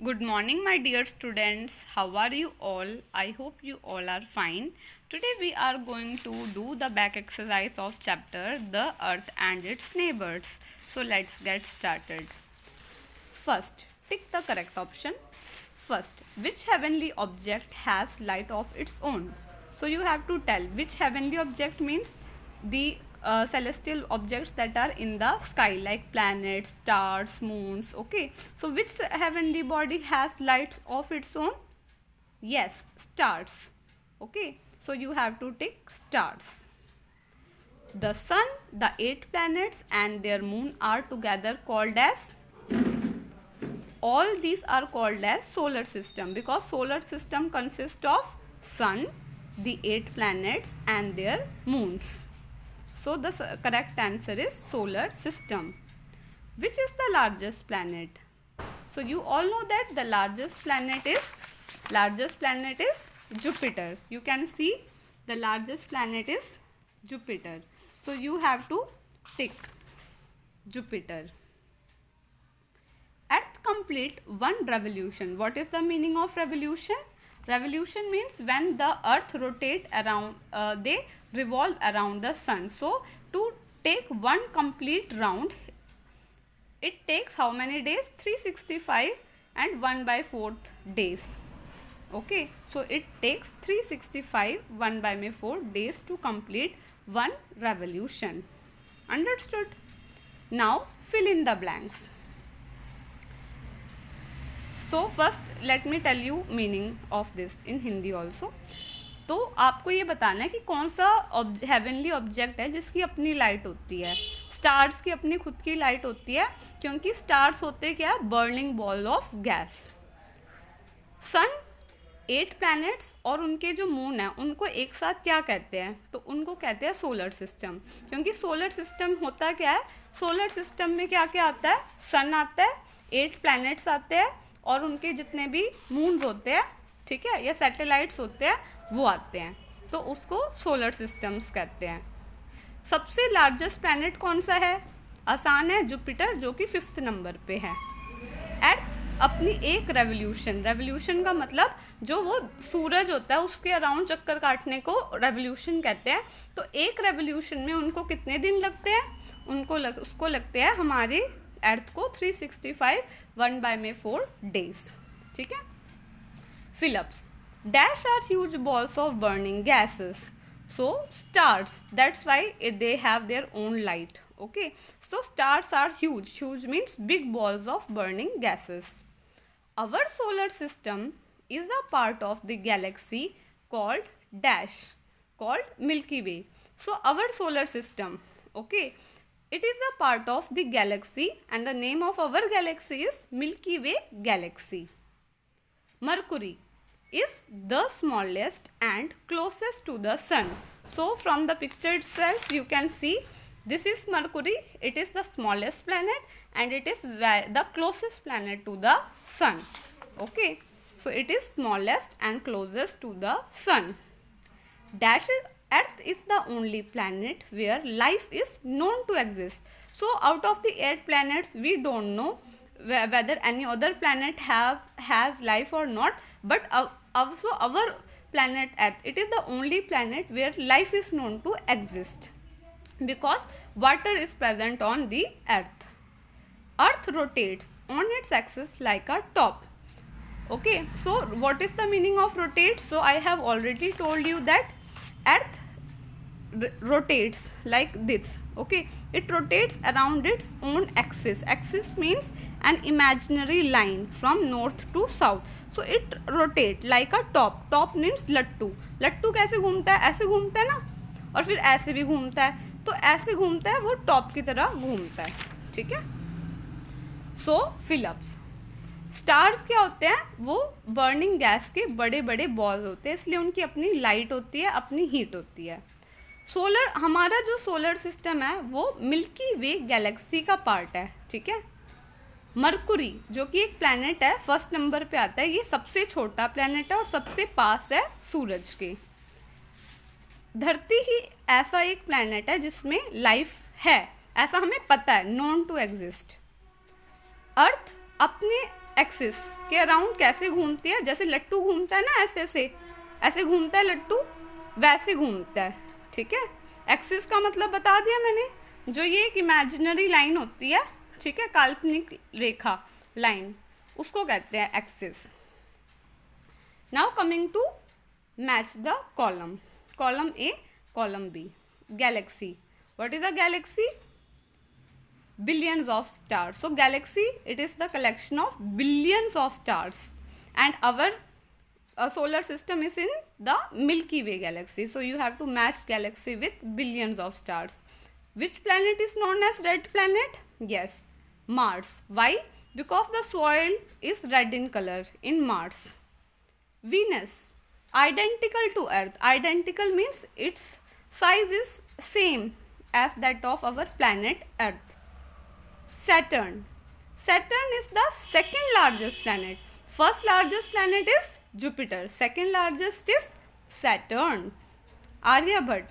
Good morning, my dear students. How are you all? I hope you all are fine. Today we are going to do the back exercise of chapter The Earth and Its Neighbors. So let's get started. First, tick the correct option. First, which heavenly object has light of its own? So you have to tell which heavenly object means the celestial objects that are in the sky like planets, stars, moons. Okay, so which heavenly body has lights of its own? Yes, stars. Okay, so you have to tick stars. The sun, the 8 planets and their moon are together called as, all these are called as solar system because solar system consists of sun, the 8 planets and their moons. So the correct answer is solar system. Which is the largest planet? So you all know that the largest planet is Jupiter. You can see the largest planet is Jupiter. So you have to tick Jupiter. Earth complete one revolution. What is the meaning of revolution? Revolution means when the earth rotate around, they revolve around the sun. So to take one complete round, it takes how many days? 365 and 1/4 days. Okay, so it takes 365 1/4 days to complete one revolution. Understood? Now fill in the blanks. So first let me tell you meaning of this in Hindi also. तो आपको ये बताना है कि कौन सा heavenly object है जिसकी अपनी लाइट होती है. स्टार्स की अपनी खुद की लाइट होती है क्योंकि स्टार्स होते क्या है? Burning ball of gas. Sun, 8 planets और उनके जो मून है उनको एक साथ क्या कहते हैं? तो उनको कहते हैं सोलर सिस्टम. क्योंकि सोलर सिस्टम होता क्या है? सोलर सिस्टम में क्या क्या आता है? सन आता है, 8 प्लैनेट्स आते हैं और उनके जितने भी मून्स होते हैं, ठीक है, या सैटेलाइट्स होते हैं, वो आते हैं. तो उसको सोलर सिस्टम्स कहते हैं. सबसे लार्जेस्ट प्लैनेट कौन सा है? आसान है, जुपिटर, जो कि 5th नंबर पे है. अर्थ अपनी एक रेवोल्यूशन का मतलब जो वो सूरज होता है उसके अराउंड चक्कर काटने को रेवोल्यूशन कहते हैं. तो एक रेवोल्यूशन में उनको कितने दिन लगते हैं? उसको लगते हैं हमारी अर्थ को 365 1/4 days. ठीक है. Fill ups. Dash are huge balls of burning gases. So stars, that's why they have their own light. Okay, so stars are huge means big balls of burning gases. Our solar system is a part of the galaxy called dash, called milky way. So our solar system, okay, it is a part of the galaxy and the name of our galaxy is Milky Way galaxy. Mercury is the smallest and closest to the sun. So from the picture itself you can see this is Mercury. It is the smallest planet and it is the closest planet to the sun. Okay, so it is smallest and closest to the sun. Dash is Earth is the only planet where life is known to exist. So out of the 8 planets we don't know whether any other planet has life or not, but also our planet Earth, it is the only planet where life is known to exist because water is present on the earth. Earth rotates on its axis like a top. Okay, so what is the meaning of rotate? So I have already told you that Earth rotates like this. Okay, it rotates around its own axis. Axis means an imaginary line from north to south. So it rotates like a top. Top means लट्टू. लट्टू कैसे घूमता है? ऐसे घूमता है ना, और फिर ऐसे भी घूमता है. तो ऐसे घूमता है, वो टॉप की तरह घूमता है. ठीक है. सो फिलअप्स. स्टार्स क्या होते हैं? वो बर्निंग गैस के बड़े बड़े बॉल्स होते हैं, इसलिए उनकी अपनी लाइट होती है, अपनी हीट होती है. सोलर, हमारा जो सोलर सिस्टम है वो मिल्की वे गैलेक्सी का पार्ट है. ठीक है. मरकुरी जो कि एक प्लैनेट है, 1st नंबर पे आता है. ये सबसे छोटा प्लैनेट है और सबसे पास है सूरज के. धरती ही ऐसा एक प्लैनेट है जिसमें लाइफ है, ऐसा हमें पता है, नोन टू एग्जिस्ट. अर्थ अपने एक्सिस के अराउंड कैसे घूमती है, जैसे लट्टू घूमता है ना, ऐसे घूमता है लट्टू, वैसे घूमता है, ठीक है। एक्सिस का मतलब बता दिया मैंने, जो ये एक इमेजिनरी लाइन होती है, ठीक है, काल्पनिक रेखा लाइन, उसको कहते हैं axis. Now coming to match the column, column A, column B. Galaxy, what is a galaxy? Billions of stars. So galaxy, it is the collection of billions of stars, and our solar system is in the Milky Way galaxy. So you have to match galaxy with billions of stars. Which planet is known as red planet? Yes, Mars. Why? Because the soil is red in color in Mars. Venus, identical to Earth. Identical means its size is same as that of our planet Earth. Saturn. Saturn is the second largest planet. First largest planet is Jupiter. Second largest is Saturn. Aryabhat.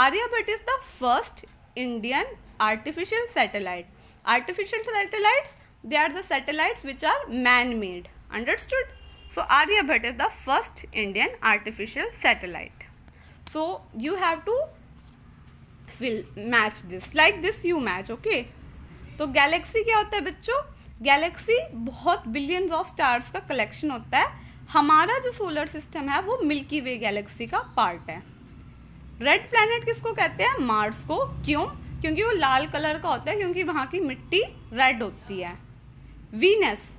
Aryabhat is the first Indian artificial satellite. Artificial satellites, they are the satellites which are man-made. Understood? So Aryabhat is the first Indian artificial satellite. So you have to match this. Like this you match, okay? तो Galaxy क्या होता है बच्चों? Galaxy बहुत billions of stars का collection होता है। हमारा जो सोलर सिस्टम है वो मिल्की वे गैलेक्सी का पार्ट है। रेड प्लैनेट किसको कहते हैं? मार्स को। क्यों? क्योंकि वो लाल कलर का होता है, क्योंकि वहाँ की मिट्टी रेड होती है। वीनस,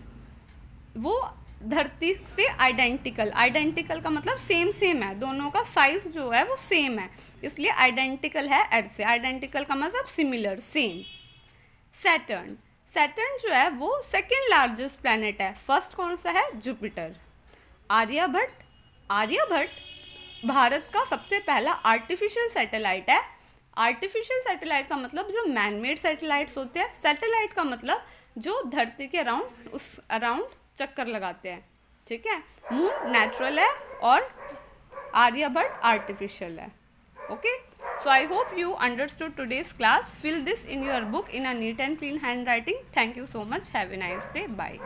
वो धरती से आइडेंटिकल, आइडेंटिकल का मतलब सेम सेम है, दोनों का साइज जो है वो सेम है, इसलिए आइडेंटिकल है अर्थ से। आइडेंटिकल का मतलब सिमिलर, सेम। सैटर्न, सैटर्न जो है वो सेकेंड लार्जेस्ट प्लैनेट है। फर्स्ट कौन सा है? जुपिटर। आर्यभट्ट, आर्यभट्ट भारत का सबसे पहला आर्टिफिशियल सैटेलाइट है। आर्टिफिशियल सैटेलाइट का मतलब जो मैनमेड सैटेलाइट्स होते हैं, सैटेलाइट का मतलब जो धरती के अराउंड, उस अराउंड चक्कर लगाते हैं, ठीक है। मून नेचुरल है और आर्यभट्ट आर्टिफिशियल है। Okay, so I hope you understood today's class. Fill this in your book in a neat and clean handwriting. Thank you so much. Have a nice day. Bye.